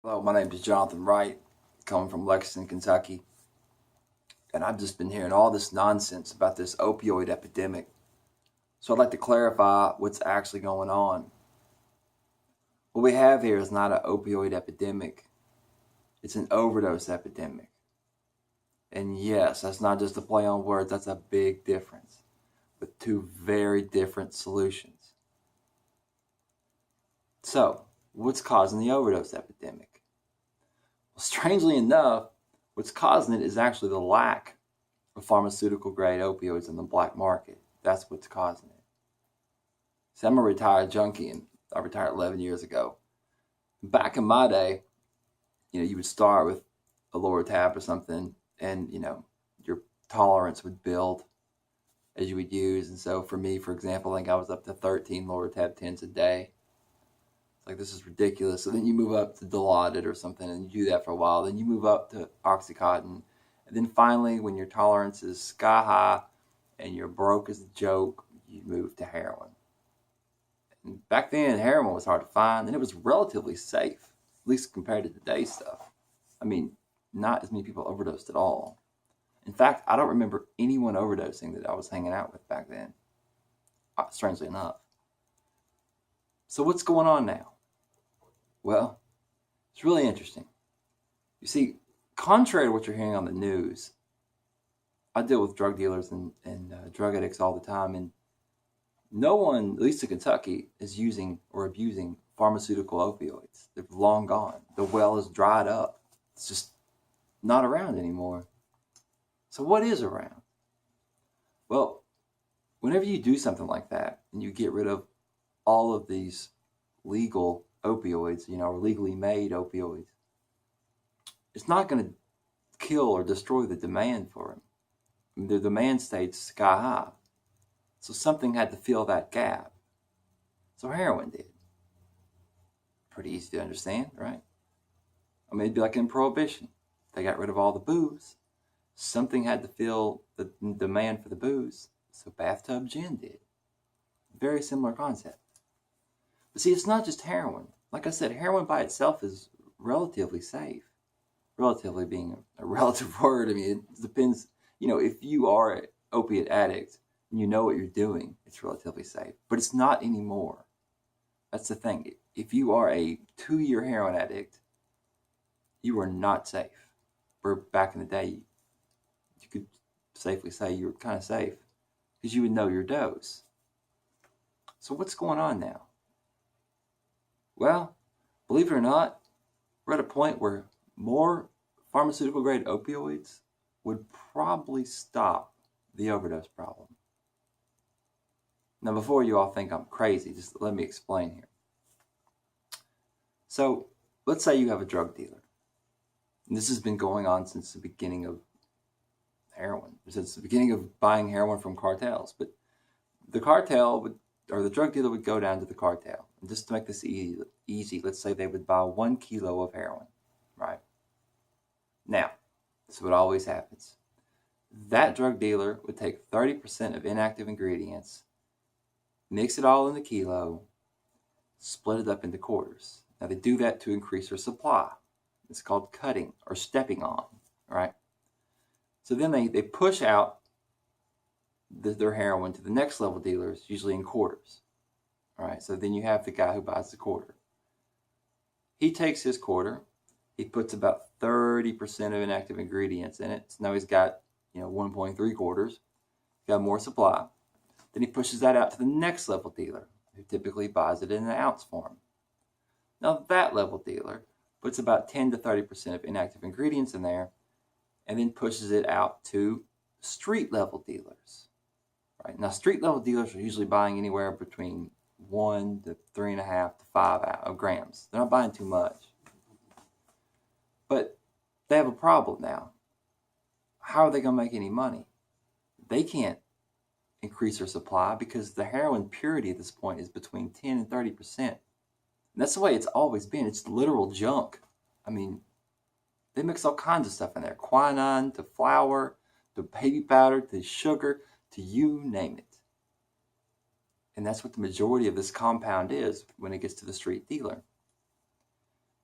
Hello, my name is Jonathan Wright, coming from Lexington, Kentucky, and I've just been hearing all this nonsense about this opioid epidemic. So I'd like to clarify what's actually going on. What we have here is not an opioid epidemic, it's an overdose epidemic. And yes, that's not just a play on words, that's a big difference with two very different solutions. So, what's causing the overdose epidemic? Well, strangely enough, what's causing it is actually the lack of pharmaceutical grade opioids in the black market. That's what's causing it. See, I'm a retired junkie and I retired 11 years ago. Back in my day, you would start with a lower tab or something and, your tolerance would build as you would use. And so for me, for example, I think I was up to 13 lower tab 10s a day. It's like, this is ridiculous. So then you move up to Dilaudid or something and you do that for a while. Then you move up to Oxycontin. And then finally, when your tolerance is sky high and you're broke as a joke, you move to heroin. And back then, heroin was hard to find and it was relatively safe, at least compared to today's stuff. I mean, not as many people overdosed at all. In fact, I don't remember anyone overdosing that I was hanging out with back then, strangely enough. So what's going on now? Well, it's really interesting. You see, contrary to what you're hearing on the news, I deal with drug dealers and drug addicts all the time, and no one, at least in Kentucky, is using or abusing pharmaceutical opioids. They're long gone. The well is dried up. It's just not around anymore. So what is around? Well, whenever you do something like that and you get rid of all of these legal opioids, or legally made opioids, it's not going to kill or destroy the demand for them. I mean, the demand stayed sky high. So something had to fill that gap. So heroin did. Pretty easy to understand, right? I mean, it'd be like in Prohibition. They got rid of all the booze. Something had to fill the demand for the booze. So bathtub gin did. Very similar concept. But see, it's not just heroin. Like I said, heroin by itself is relatively safe. Relatively being a relative word. I mean, it depends. If you are an opiate addict and you know what you're doing, it's relatively safe. But it's not anymore. That's the thing. If you are a 2-year heroin addict, you are not safe. Where back in the day, you could safely say you were kind of safe because you would know your dose. So what's going on now? Well, believe it or not, we're at a point where more pharmaceutical grade opioids would probably stop the overdose problem. Now, before you all think I'm crazy, just let me explain here. So, let's say you have a drug dealer. And this has been going on since the beginning of heroin, since the beginning of buying heroin from cartels. But the cartel would, or the drug dealer would go down to the cartel. And just to make this easy, let's say they would buy 1 kilo of heroin, right? Now, this is what always happens. That drug dealer would take 30% of inactive ingredients, mix it all in the kilo, split it up into quarters. Now, they do that to increase their supply. It's called cutting or stepping on, right? So then they push out their heroin to the next level dealers, usually in quarters. All right, so then you have the guy who buys the quarter. He takes his quarter, he puts about 30% of inactive ingredients in it. So now he's got 1.3 quarters, got more supply. Then he pushes that out to the next level dealer, who typically buys it in an ounce form. Now that level dealer puts about 10 to 30% of inactive ingredients in there, and then pushes it out to street level dealers. Right? Now street level dealers are usually buying anywhere between 1 to 3.5 to 5 grams. They're not buying too much. But they have a problem now. How are they going to make any money? They can't increase their supply because the heroin purity at this point is between 10 and 30%. And that's the way it's always been. It's literal junk. I mean, they mix all kinds of stuff in there. Quinine to flour to baby powder to sugar to you name it. And that's what the majority of this compound is when it gets to the street dealer.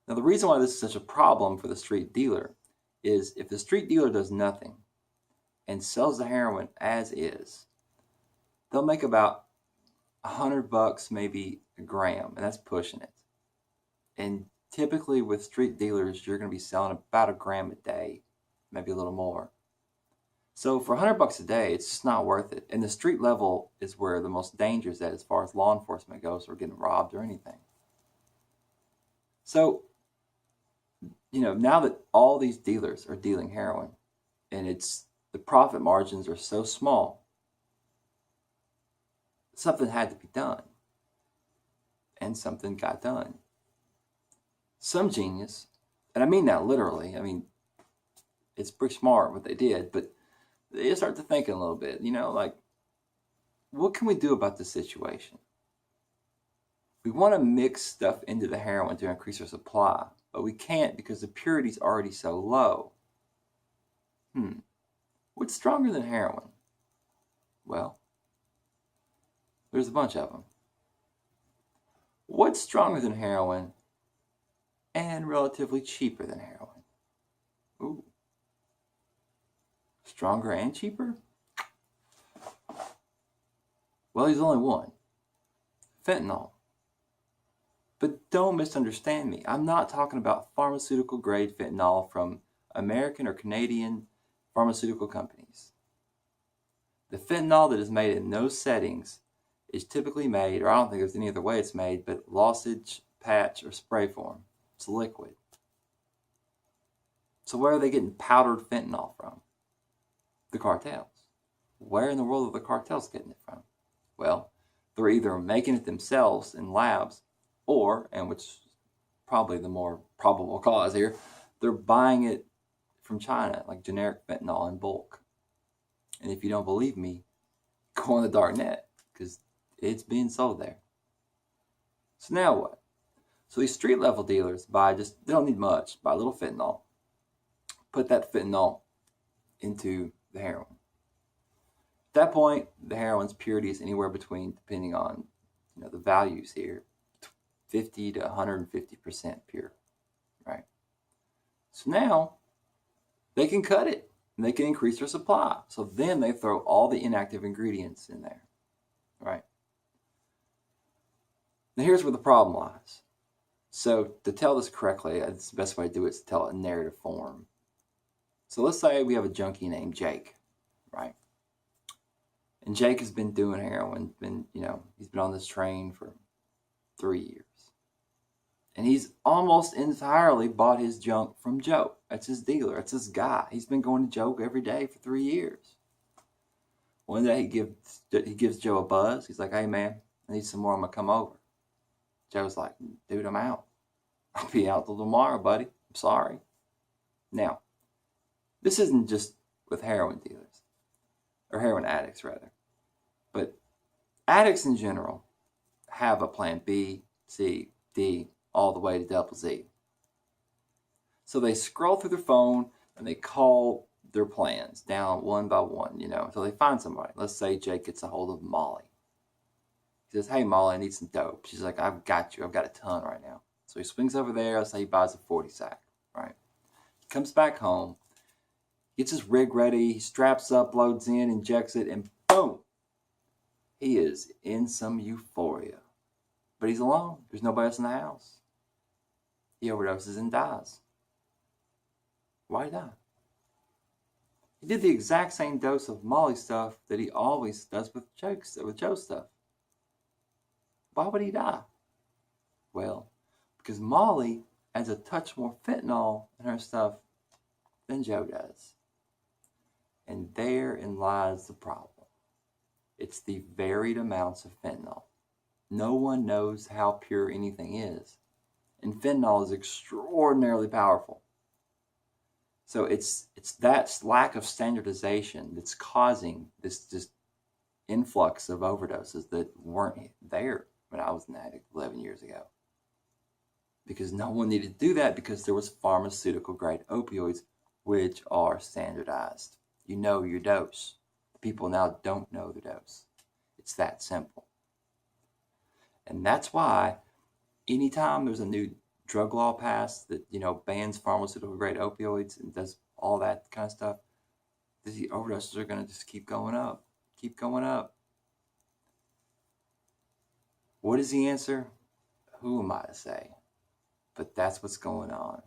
Now, the reason why this is such a problem for the street dealer is if the street dealer does nothing and sells the heroin as is, they'll make about $100 maybe a gram, and that's pushing it. And typically with street dealers, you're going to be selling about a gram a day, maybe a little more. So for $100 a day, it's just not worth it. And the street level is where the most danger is at as far as law enforcement goes, or getting robbed or anything. So, now that all these dealers are dealing heroin, and the profit margins are so small, something had to be done. And something got done. Some genius, and I mean that literally, it's pretty smart what they did, but they start to thinking a little bit, like, what can we do about this situation? We want to mix stuff into the heroin to increase our supply, but we can't because the purity is already so low. What's stronger than heroin? Well, there's a bunch of them. What's stronger than heroin and relatively cheaper than heroin? Ooh. Stronger and cheaper? Well, there's only one. Fentanyl. But don't misunderstand me. I'm not talking about pharmaceutical grade fentanyl from American or Canadian pharmaceutical companies. The fentanyl that is made in those settings is typically made, or I don't think there's any other way it's made, but lozenge, patch, or spray form. It's liquid. So where are they getting powdered fentanyl from? The cartels. Where in the world are the cartels getting it from? Well, they're either making it themselves in labs, or, and which is probably the more probable cause here, they're buying it from China, like generic fentanyl in bulk. And if you don't believe me, go on the dark net, because it's being sold there. So now what? So these street level dealers they don't need much, buy a little fentanyl, put that fentanyl into the heroin. At that point, the heroin's purity is anywhere between, depending on the values here, 50 to 150% pure, right? So now they can cut it and they can increase their supply. So then they throw all the inactive ingredients in there, right? Now here's where the problem lies. So to tell this correctly, the best way to do it is to tell it in narrative form. So let's say we have a junkie named Jake, right? And Jake has been doing heroin, he's been on this train for 3 years. And he's almost entirely bought his junk from Joe. That's his dealer. That's his guy. He's been going to Joe every day for 3 years. One day he gives Joe a buzz. He's like, "Hey man, I need some more. I'm going to come over." Joe's like, "Dude, I'm out. I'll be out till tomorrow, buddy. I'm sorry." Now, this isn't just with heroin dealers, or heroin addicts rather, but addicts in general have a plan B, C, D, all the way to double Z. So they scroll through their phone and they call their plans down one by one, until they find somebody. Let's say Jake gets a hold of Molly. He says, "Hey Molly, I need some dope." She's like, "I've got you. I've got a ton right now." So he swings over there. Let's say he buys a 40 sack, right? He comes back home, gets his rig ready, he straps up, loads in, injects it, and boom! He is in some euphoria. But he's alone. There's nobody else in the house. He overdoses and dies. Why die? He did the exact same dose of Molly stuff that he always does with Joe stuff. Why would he die? Well, because Molly adds a touch more fentanyl in her stuff than Joe does. And therein lies the problem. It's the varied amounts of fentanyl. No one knows how pure anything is. And fentanyl is extraordinarily powerful. So it's that lack of standardization that's causing this influx of overdoses that weren't there when I was an addict 11 years ago. Because no one needed to do that because there was pharmaceutical grade opioids, which are standardized. You know your dose. People now don't know the dose. It's that simple. And that's why anytime there's a new drug law passed that, bans pharmaceutical grade opioids and does all that kind of stuff, the overdoses are going to just keep going up. Keep going up. What is the answer? Who am I to say? But that's what's going on.